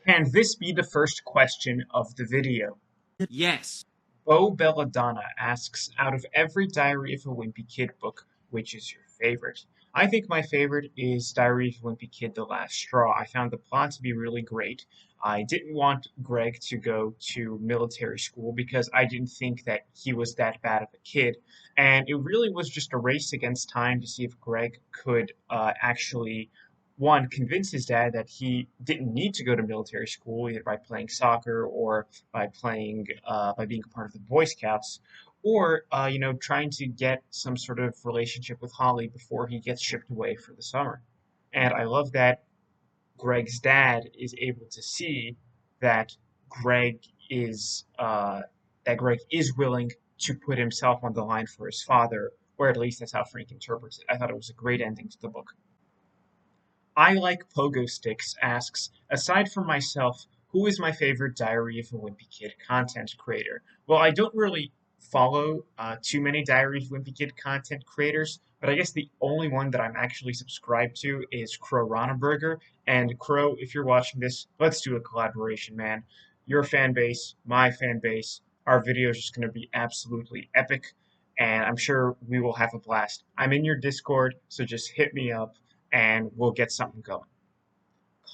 Can this be the first question of the video? Yes. Bo Belladonna asks, out of every Diary of a Wimpy Kid book, which is your favorite? I think my favorite is Diary of a Wimpy Kid: The Last Straw. I found the plot to be really great. I didn't want Greg to go to military school because I didn't think that he was that bad of a kid. And it really was just a race against time to see if Greg could actually one, convince his dad that he didn't need to go to military school either by playing soccer or by being a part of the Boy Scouts, or trying to get some sort of relationship with Holly before he gets shipped away for the summer. And I love that Greg's dad is able to see that Greg is Greg is willing to put himself on the line for his father, or at least that's how Frank interprets it. I thought it was a great ending to the book. I like pogo sticks asks, aside from myself, who is my favorite Diary of a Wimpy Kid content creator? Well, I don't really follow too many Diary of a Wimpy Kid content creators, but I guess the only one that I'm actually subscribed to is Crow Ronneberger. And Crow, if you're watching this, let's do a collaboration, man. Your fan base, my fan base, our video is just going to be absolutely epic, and I'm sure we will have a blast. I'm in your Discord, so just hit me up and we'll get something going.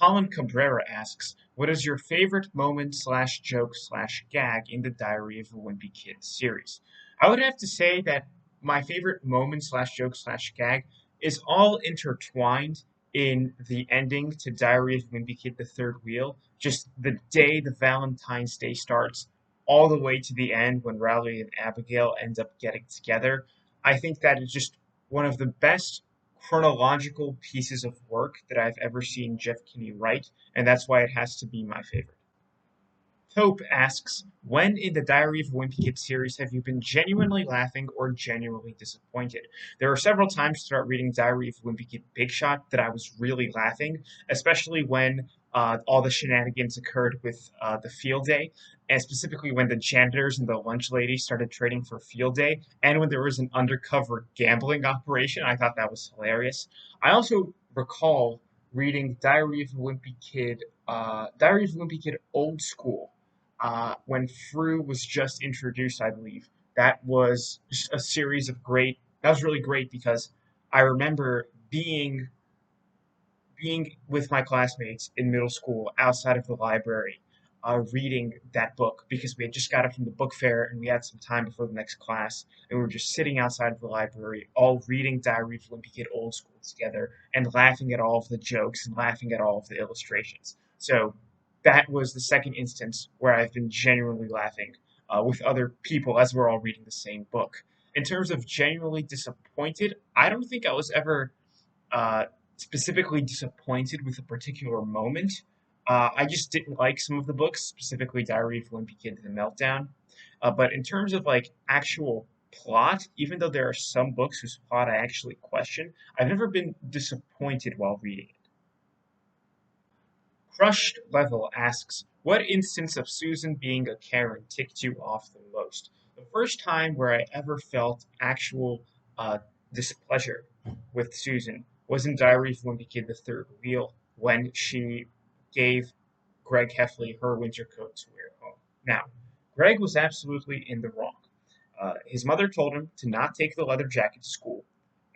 Colin Cabrera asks, what is your favorite moment slash joke slash gag in the Diary of a Wimpy Kid series? I would have to say that my favorite moment slash joke slash gag is all intertwined in the ending to Diary of a Wimpy Kid: The Third Wheel. Just the day the Valentine's Day starts, all the way to the end when Riley and Abigail end up getting together. I think that is just one of the best chronological pieces of work that I've ever seen Jeff Kinney write, and that's why it has to be my favorite. Tope asks, when in the Diary of a Wimpy Kid series have you been genuinely laughing or genuinely disappointed? There are several times throughout reading Diary of a Wimpy Kid Big Shot that I was really laughing, especially when all the shenanigans occurred with the field day, and specifically when the janitors and the lunch lady started trading for field day, and when there was an undercover gambling operation. I thought that was hilarious. I also recall reading Diary of a Wimpy Kid Old School, when Fru was just introduced, I believe. That was just a series of great. That was really great because I remember being with my classmates in middle school outside of the library, reading that book because we had just got it from the book fair and we had some time before the next class, and we were just sitting outside of the library, all reading Diary of a Wimpy Kid Old School together and laughing at all of the jokes and laughing at all of the illustrations. So that was the second instance where I've been genuinely laughing with other people as we're all reading the same book. In terms of genuinely disappointed, I don't think I was ever uh, specifically disappointed with a particular moment. I just didn't like some of the books, specifically Diary of a Wimpy Kid: The Meltdown. But in terms of like actual plot, even though there are some books whose plot I actually question, I've never been disappointed while reading it. Crushed Level asks, what instance of Susan being a Karen ticked you off the most? The first time where I ever felt actual uh, displeasure with Susan was in Diary of Wimpy Kid: The Third Wheel when she gave Greg Heffley her winter coat to wear home. Now, Greg was absolutely in the wrong. His mother told him to not take the leather jacket to school,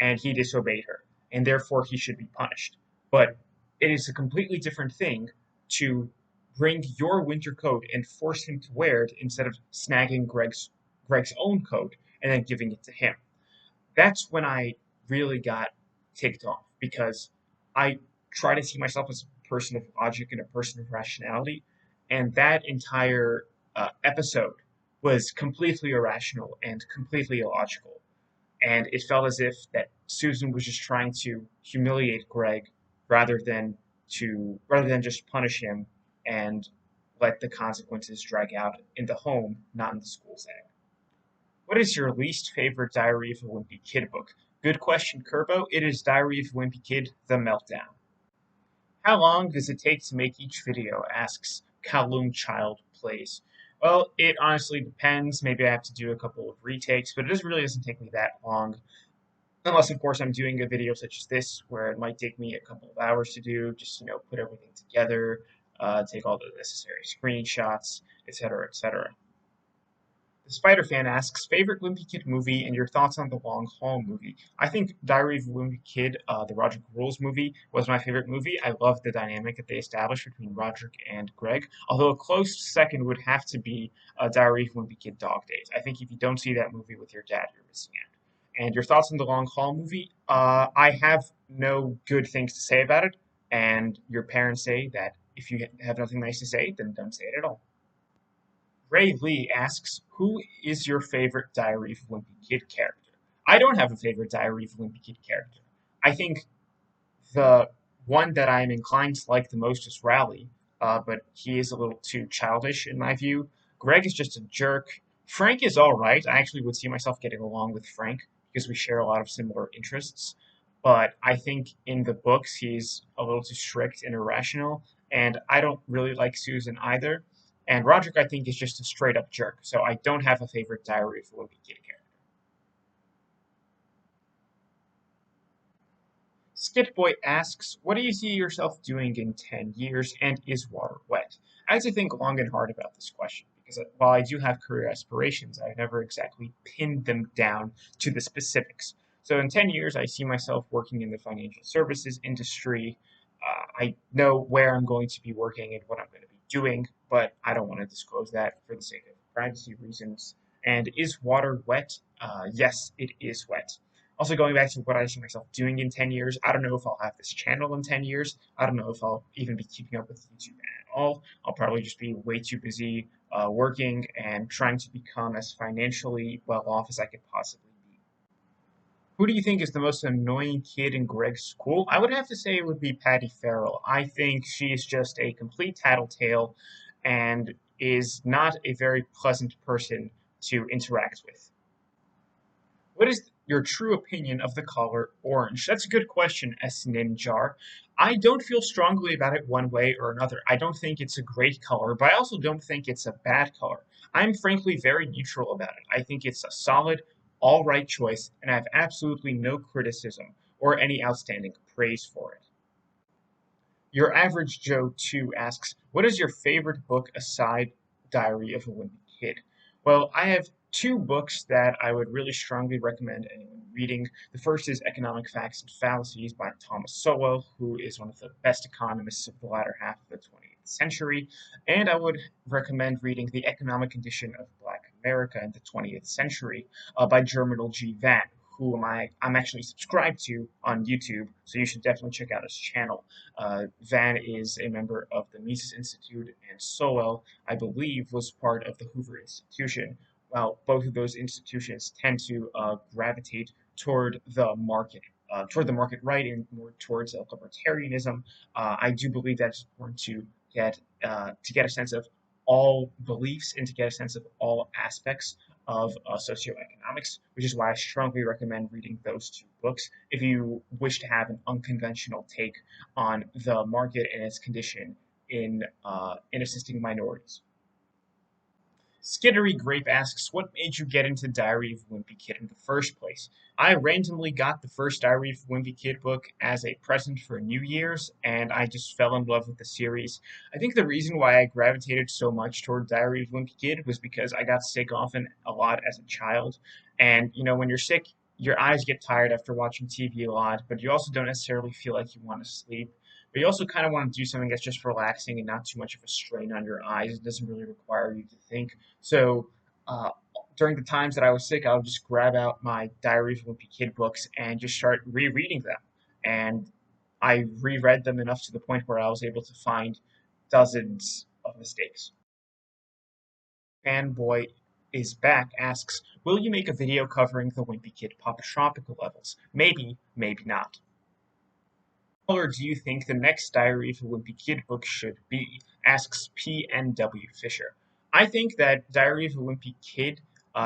and he disobeyed her, and therefore he should be punished. But it is a completely different thing to bring your winter coat and force him to wear it instead of snagging Greg's own coat and then giving it to him. That's when I really got ticked off because I try to see myself as a person of logic and a person of rationality, and that entire episode was completely irrational and completely illogical. And it felt as if that Susan was just trying to humiliate Greg rather than rather than just punish him and let the consequences drag out in the home, not in the school setting. What is your least favorite Diary of a Wimpy Kid book? Good question, Kerbo. It is Diary of a Wimpy Kid: The Meltdown. How long does it take to make each video? Asks Kowloon Child Plays. Well, it honestly depends. Maybe I have to do a couple of retakes, but really doesn't take me that long. Unless, of course, I'm doing a video such as this, where it might take me a couple of hours to do, just, put everything together, take all the necessary screenshots, etc., etc. The Spider Fan asks, favorite Wimpy Kid movie and your thoughts on the Long Haul movie. I think Diary of a Wimpy Kid, the Roderick Rules movie, was my favorite movie. I love the dynamic that they established between Roderick and Greg. Although a close second would have to be Diary of a Wimpy Kid Dog Days. I think if you don't see that movie with your dad, you're missing out. And your thoughts on the Long Haul movie? I have no good things to say about it. And your parents say that if you have nothing nice to say, then don't say it at all. Ray Lee asks, who is your favorite Diary of a Wimpy Kid character? I don't have a favorite Diary of a Wimpy Kid character. I think the one that I'm inclined to like the most is Rally, but he is a little too childish in my view. Greg is just a jerk. Frank is all right. I actually would see myself getting along with Frank because we share a lot of similar interests. But I think in the books he's a little too strict and irrational, and I don't really like Susan either. And Roderick, I think, is just a straight up jerk. So I don't have a favorite Diary of a Wimpy Kid character. Skitboy asks, what do you see yourself doing in 10 years, and is water wet? I had to think long and hard about this question, because while I do have career aspirations, I've never exactly pinned them down to the specifics. So in 10 years, I see myself working in the financial services industry. I know where I'm going to be working and what I'm going to be doing, but I don't want to disclose that for the sake of privacy reasons. And is water wet? Yes, it is wet. Also, going back to what I see myself doing in 10 years, I don't know if I'll have this channel in 10 years. I don't know if I'll even be keeping up with YouTube at all. I'll probably just be way too busy working and trying to become as financially well off as I could possibly be. Who do you think is the most annoying kid in Greg's school? I would have to say it would be Patty Farrell. I think she's just a complete tattletale and is not a very pleasant person to interact with. What is your true opinion of the color orange? That's a good question, S. Ninjar. I don't feel strongly about it one way or another. I don't think it's a great color, but I also don't think it's a bad color. I'm frankly very neutral about it. I think it's a solid, all right choice, and I have absolutely no criticism or any outstanding praise for it. Your Average Joe 2 asks, what is your favorite book aside Diary of a Wimpy Kid? Well, I have two books that I would really strongly recommend anyone reading. The first is Economic Facts and Fallacies by Thomas Sowell, who is one of the best economists of the latter half of the 20th century. And I would recommend reading The Economic Condition of Black America in the 20th Century by Germinal G. Van, who I'm actually subscribed to on YouTube, so you should definitely check out his channel. Van is a member of the Mises Institute, and Sowell, I believe, was part of the Hoover Institution. Well, both of those institutions tend to gravitate toward the market right and more towards libertarianism. I do believe that it's important to get a sense of all beliefs and to get a sense of all aspects of socioeconomics, which is why I strongly recommend reading those two books if you wish to have an unconventional take on the market and its condition in assisting minorities. Skittery Grape asks, what made you get into Diary of a Wimpy Kid in the first place? I randomly got the first Diary of a Wimpy Kid book as a present for New Year's, and I just fell in love with the series. I think the reason why I gravitated so much toward Diary of a Wimpy Kid was because I got sick often a lot as a child. And, when you're sick, your eyes get tired after watching TV a lot, but you also don't necessarily feel like you want to sleep. But you also kind of want to do something that's just relaxing and not too much of a strain on your eyes. It doesn't really require you to think. So uh, during the times that I was sick, I would just grab out my Diary of a Wimpy Kid books and just start rereading them. And I reread them enough to the point where I was able to find dozens of mistakes. Fanboy is back asks, will you make a video covering the Wimpy Kid Papa Tropical levels? Maybe, maybe not. What color do you think the next Diary of a Wimpy Kid book should be? Asks PNW Fisher. I think that Diary of a Wimpy Kid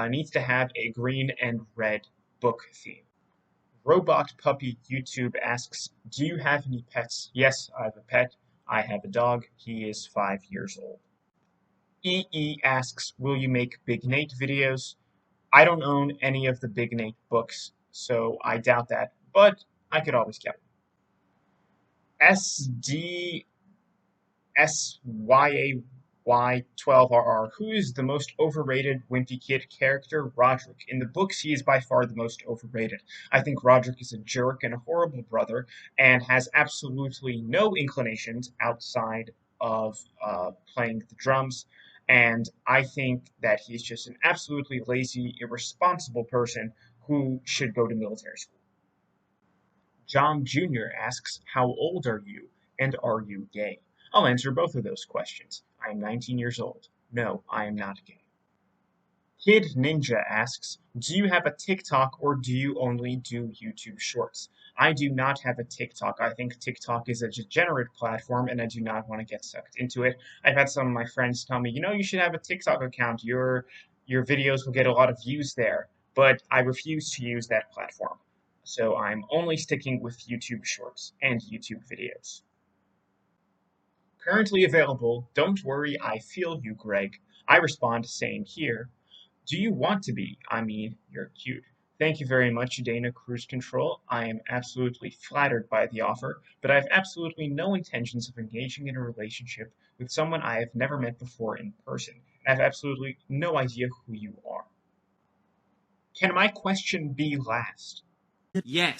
needs to have a green and red book theme. Robot Puppy YouTube asks, do you have any pets? Yes, I have a pet. I have a dog. He is 5 years old. EE asks, will you make Big Nate videos? I don't own any of the Big Nate books, so I doubt that, but I could always get them. SDSS SYAY12RR. Who is the most overrated Wimpy Kid character? Roderick. In the books, he is by far the most overrated. I think Roderick is a jerk and a horrible brother and has absolutely no inclinations outside of playing the drums. And I think that he's just an absolutely lazy, irresponsible person who should go to military school. John Jr. asks, how old are you and are you gay? I'll answer both of those questions. I am 19 years old. No, I am not gay. Kid Ninja asks, do you have a TikTok or do you only do YouTube Shorts? I do not have a TikTok. I think TikTok is a degenerate platform and I do not want to get sucked into it. I've had some of my friends tell me, you should have a TikTok account. Your videos will get a lot of views there, but I refuse to use that platform. So I'm only sticking with YouTube Shorts and YouTube videos. Currently available, don't worry, I feel you, Greg. I respond saying here, do you want to be? I mean, you're cute. Thank you very much, Dana Cruise Control. I am absolutely flattered by the offer, but I have absolutely no intentions of engaging in a relationship with someone I have never met before in person. I have absolutely no idea who you are. Can my question be last? Yes.